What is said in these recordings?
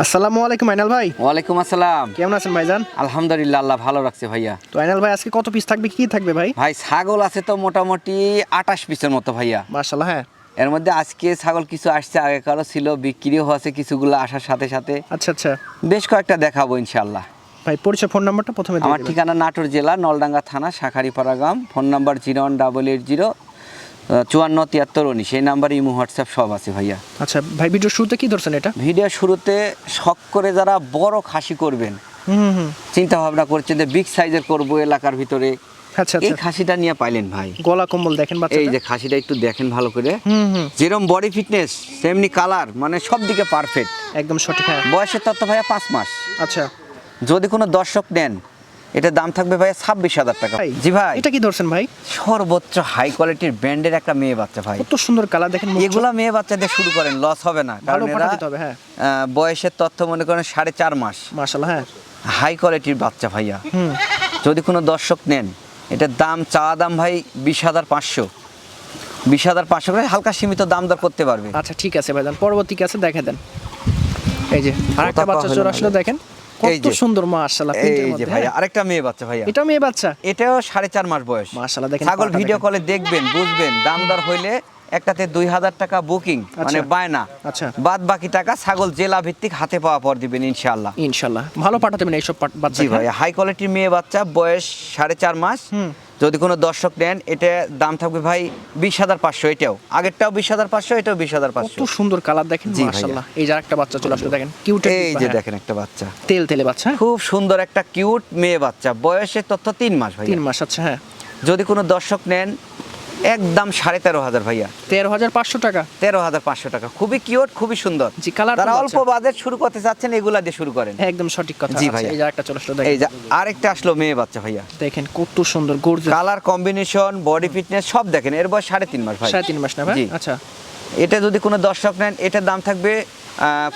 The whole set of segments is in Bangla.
আসসালামু আলাইকুম আইনাল ভাই। ওয়ালাইকুম আসসালাম। কেমন আছেন ভাইজান? আলহামদুলিল্লাহ, আল্লাহ ভালো রাখছে ভাইয়া। তো আইনাল ভাই আজকে কত পিস থাকবে, কি থাকবে ভাই? ভাই ছাগল আছে তো মোটামুটি 28 পিসের মতো ভাইয়া। মাশাআল্লাহ। হ্যাঁ, এর মধ্যে আজকে ছাগল কিছু আসছে, আগেকারও ছিল, বিক্রিও হয়েছে কিছুগুলো আসার সাথে সাথে। আচ্ছা আচ্ছা বেশ কয়েকটা দেখাবো ইনশাআল্লাহ। ভাই পরিচয়, ফোন নাম্বারটা প্রথমে দিয়ে আমার দিবেন। ঠিকানা নাটোর জেলা নলডাঙ্গা থানা শাখারিপাড়া গ্রাম। Phone number 01880 54 73 19। সেই নাম্বারে ইমো হোয়াটসঅ্যাপ সব আছে ভাইয়া। আচ্ছা ভাই, ভিডিও শুরুতে কি ধরছেন এটা? ভিডিও শুরুতে শখ করে যারা বড় খাসি করবেন হুম। চিন্তা ভাবনা করছেন যে বিগ সাইজের করবো এলাকার ভিতরে, আচ্ছা এই আচ্ছা, খাসিটা নিয়ে পাইলেন ভাই। গলা কম্বল দেখেন বাচ্চাটা। এই যে খাসিটা একটু দেখেন ভালো করে, হুম, যেরকম বডি ফিটনেস সেমনি কালার, মানে সব দিকে পারফেক্ট। একদম সঠিক। হ্যাঁ, বয়সের তত্ত্ব ভাইয়া 5 মাস। আচ্ছা যদি কোনো দর্শক নেন, এটার দাম থাকবে ভাইয়া 26,000 টাকা। ভাই, জি ভাই, এটা কি ধরছেন ভাই? সর্বোচ্চ হাই কোয়ালিটির ব্র্যান্ডের একটা মেয়ে বাচ্চা ভাই। কত সুন্দর কালার দেখেন। এগুলা মেয়ে বাচ্চাদের শুরু করেন, লস হবে না, ভালো কারণ পাঠা এরা দিতে হবে। হ্যাঁ, বয়সের তথ্য মনে করেন 4.5 মাস। মাশাআল্লাহ। হ্যাঁ, হাই কোয়ালিটির বাচ্চা ভাইয়া। যদি কোনো দর্শক নেন, এটার দাম চাওয়া দাম ভাই 20,500। 20,500 করে হালকা সীমিত দাম দর করতে পারবে। আচ্ছা ঠিক আছে ভাইজান, পরবর্তী কাছে দেখে দেন। এই যে আরেকটা বাচ্চা চলে আসলো, দেখেন এই কত যে সুন্দর মাশাআল্লাহ। এই যে ভাইয়া আরেকটা মেয়ে বাচ্চা ভাইয়া। এটা মেয়ে বাচ্চা, এটাও 4.5 মাস বয়স। মাশাআল্লাহ দেখেন। ছাগল পাটা ভিডিও দেখেন। কলে দেখবেন, বুঝবেন। দাম দর হইলে একটাতে 2,000 টাকা বুকিং, মানে বায়না। আচ্ছা, বাদ বাকি টাকা ছাগল জেলা ভিত্তিক হাতে পাওয়া পর দিবেন ইনশাআল্লাহ। ইনশাআল্লাহ ভালো পাঠাতে হবে এইসব বাচ্চা। জি ভাই, হাই কোয়ালিটির মেয়ে বাচ্চা, বয়স 4.5 মাস। যদি কোনো দর্শক নেন, এটা দাম থাকবে ভাই 20,500। এটাও আগেরটাও 20,500, এটাও 20,500। কত সুন্দর কালার দেখেন জি ভাইয়া। মাশাআল্লাহ। এই যে আরেকটা বাচ্চা চলে আসলো, দেখেন কিউট। এই যে দেখেন একটা বাচ্চা, তেল তেলে বাচ্চা। খুব সুন্দর একটা কিউট মেয়ে বাচ্চা, বয়সের তথ্য 3 মাস ভাই। 3 মাস। আচ্ছা হ্যাঁ, যদি কোনো দর্শক নেন, একদম 13,500 ভাইয়া। 13,500 টাকা। 13,500 টাকা। খুবই কিউট, খুবই সুন্দর। জি, কালার। তারা অল্প বাজেট শুরু করতে চাচ্ছেন, এগুলা দিয়ে শুরু করেন। একদম সঠিক কথা। জি আচ্ছা, ভাইয়া। এই যে আরেকটা চলে আসলো, এই দেখেন। যে আরেকটা আসলো মেয়ে বাচ্চা ভাইয়া। দেখেন কত সুন্দর gorgeous colour combination, body fitness সব দেখেন। এর বয়স 3.5 মাস ভাই। 3.5 মাস না ভাই? জি। আচ্ছা, এটা যদি কোনো দর্শক নেন, এটার দাম থাকবে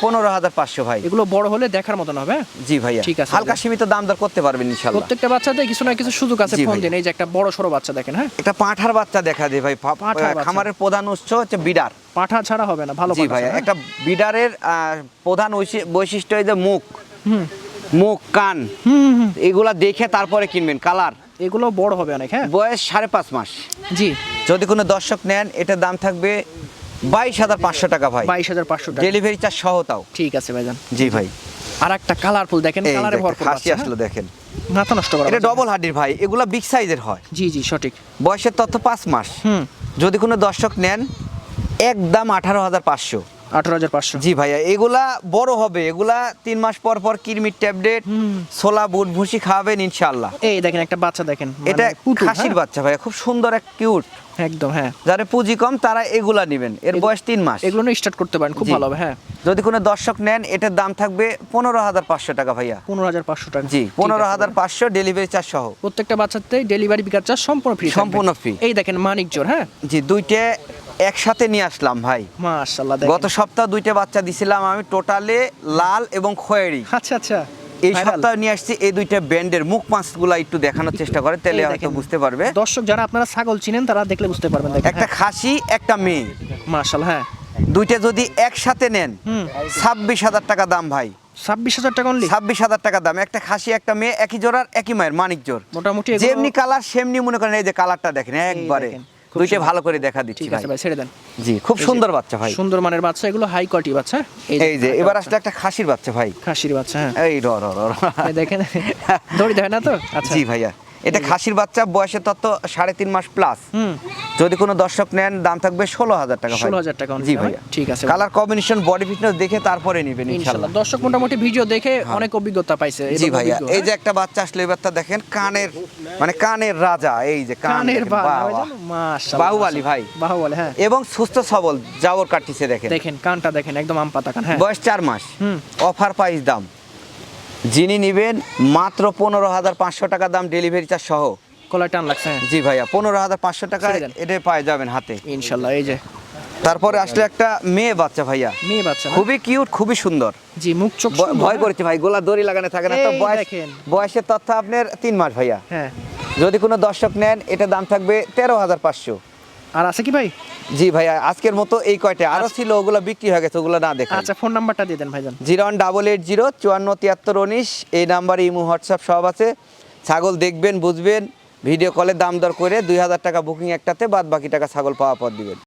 15,500 ভাই। এগুলো বড় হলে দেখার মতন হবে। জি ভাইয়া, ঠিক আছে। হালকা সীমিত দাম দর করতে পারবেন ইনশাআল্লাহ। প্রত্যেকটা বাচ্চাতে কিছু না কিছু সুযোগ আছে। জি ফোন ভাই। দিন। এই যে একটা বড় সরো বাচ্চা দেখেন। হ্যাঁ, একটা পাঁঠার বাচ্চা দেখা দে ভাই। পাঁঠার বাচ্চা। খামারের প্রধান উৎস হচ্ছে বিডার। পাঠা ছাড়া হবে না, ভালো জি পাঠা ভাইয়া, ছাড়া। একটা বিডারের প্রধান বৈশিষ্ট্য এই যে মুখ কান, এগুলা দেখে তারপরে কিনবেন। কালার, এগুলো বড় হবে অনেক। হ্যাঁ, বয়স 5.5 মাস। জি। যদি কোনো দর্শক নেন, এটার দাম থাকবে 22,500 টাকা ভাই। 22,500 টাকা। ডেলিভারি চার্জ সহ তাও। ঠিক আছে ভাইজান। জি ভাই। আর একটা কালারফুল দেখেন, এই কালারে যে ভরপুর খাসি বাচ্চা। আসলো দেখেন, মাথা নষ্ট করা এটা বাচ্চা। ডবল হাড্ডির ভাই। এগুলা বিগ সাইজের হয়। জি জি সঠিক। বয়সের তথ্য 5 মাস। যদি কোনো দর্শক নেন, একদম 18,500। 18,500। জি ভাইয়া, এগুলা বড় হবে। এগুলা 3 মাস পর পর কিরমির ট্যাবলেট, ছোলা বুট ভুসি খাওয়াবেন ইনশাআল্লাহ। এই দেখেন একটা বাচ্চা দেখেন, এটা মানে পুতুল। খাসির হ্যাঁ? বাচ্চা ভাইয়া, খুব সুন্দর এক কিউট। একদম। হ্যাঁ, যারা পুঁজি কম তারা এগুলা নেবেন। এর বয়স 3 মাস। এগুলো নিয়ে স্টার্ট করতে পারেন, খুব জি। ভালো হবে। হ্যাঁ, যদি কোনো দর্শক নেন, এটার দাম থাকবে 15,500 টাকা ভাইয়া। 15,500 টাকা। জি, ঠিক আছে। 15,500 ডেলিভারি চার্জ সহ। প্রত্যেকটা বাচ্চাতে ডেলিভারি পিকআপ চার্জ সম্পূর্ণ ফ্রি। সম্পূর্ণ free। এই দেখেন মানিক জোর। হ্যাঁ, জি, দুইটা একসাথে নিয়ে আসলাম ভাই। মাশাআল্লাহ গত দেখেন। সপ্তাহ দুইটা বাচ্চা দিছিলাম আমি, টোটালে লাল এবং খয়েরি। আচ্ছা আচ্ছা, এই viral। সপ্তাহে নিয়ে আসছি এই দুইটা ব্যান্ডের মুখ পাঁচগুলা একটু দেখানোর চেষ্টা করে, তাহলে এই হয়তো দেখেন। বুঝতে পারবে। দর্শক যারা আপনারা ছাগল চিনেন তারা দেখলে বুঝতে পারবেন। দেখেন একটা খাসি, একটা মেয়ে, মাশাআল্লাহ। হ্যাঁ, দুইটা যদি একসাথে নেন, 26,000 টাকা দাম ভাই। 26,000 টাকা অনলি। 26,000 টাকা দাম। একটা খাসি, একটা মেয়ে, একই জোড়ার, একই মায়ের, মানিক জোর। মোটামুটি এগুলো- যেমনি কালার সেমনি মনে করেন। এই যে কালারটা দেখেন একবারে। দেখেন, খুব দুইটা সুন্দর। ভালো করে দেখা দিচ্ছি ঠিক ভাই। আছে ভাই, ছেড়ে দেন। জি, খুব এই যে সুন্দর বাচ্চা ভাই। সুন্দর মানের বাচ্চা, এগুলো হাই কোয়ালিটি বাচ্চা। এই যে আরেকটা এবার বাচ্চা। আসলে একটা খাসির বাচ্চা ভাই। খাসির বাচ্চা। হ্যাঁ, এই র র র র। এই দেখেন দড়ি দেয় না তো? আচ্ছা জি ভাইয়া, এটা খাসির বাচ্চা, বয়সের তত্ত্ব 3.5 মাস প্লাস। যদি কোনো দর্শক নেন, দাম থাকবে 16,000 টাকা ভাই। 16,000 টাকা only জি না? ভাইয়া, ঠিক আছে। কালার কম্বিনেশন, বডি ফিটনেস দেখে তারপরে নেবেন ইনশাআল্লাহ। ইনশাআল্লাহ। দর্শক মোটামুটি ভিডিও দেখে অনেক অভিজ্ঞতা পাইছে। জি এরকম ভাইয়া, অভিজ্ঞ, এই যে হ্যাঁ? একটা বাচ্চা আসলে, এবারটা দেখেন, কানের, মানে কানের রাজা। এই যে কানের দেখেন, বাল, বাহ, ভাই বাহ। জানো? মাশাআল্লাহ, বাহুবলী ভাই। বাহুবলী। হ্যাঁ, এবং সুস্থ সবল জাবর কাটতিছে দেখেন। দেখেন কানটা দেখেন, একদম আম পাতা কান। হ্যাঁ, বয়স 4 মাস। অফার প্রাইস দাম, যিনি নেবেন মাত্র 15,500 টাকা দাম, ডেলিভারি চার্জ সহ। কলার টান লাগছে। হ্যাঁ, জি ভাইয়া, 15,500 টাকা ছেড়ে দেন। এটা পায়ে যাবেন হাতে ইনশাআল্লাহ। এই যে তারপরে আসলে একটা মেয়ে বাচ্চা ভাইয়া, মেয়ে বাচ্চা না? খুবই কিউট, খুবই সুন্দর। জি, মুখ চোখ সুন্দর, ভয় হ্যাঁ? করেছে ভাই, গোলা দড়ি লাগানো থাকে না তো। এই বয়স, দেখেন। বয়সের তথ্য আপনার 3 মাস ভাইয়া। হ্যাঁ, যদি কোনো দর্শক নেন, এটা দাম থাকবে 13,500। আর আছে কি ভাই? জি ভাই, আজকের মতো এই কয়টা, আরো ছিল ওগুলো বিক্রি হয়ে গেছে, ওগুলো না দেখা। আচ্ছা, ফোন নাম্বারটা দিয়ে দেন ভাইজান। 01880 54 73 19 এই নাম্বারে ইমো হোয়াটসঅ্যাপ সব আছে। ছাগল দেখবেন, বুঝবেন, ভিডিও কলে দাম দর করে 2000 টাকা বুকিং একটাতে, বাদ বাকি টাকা ছাগল পাওয়া পর দিবেন।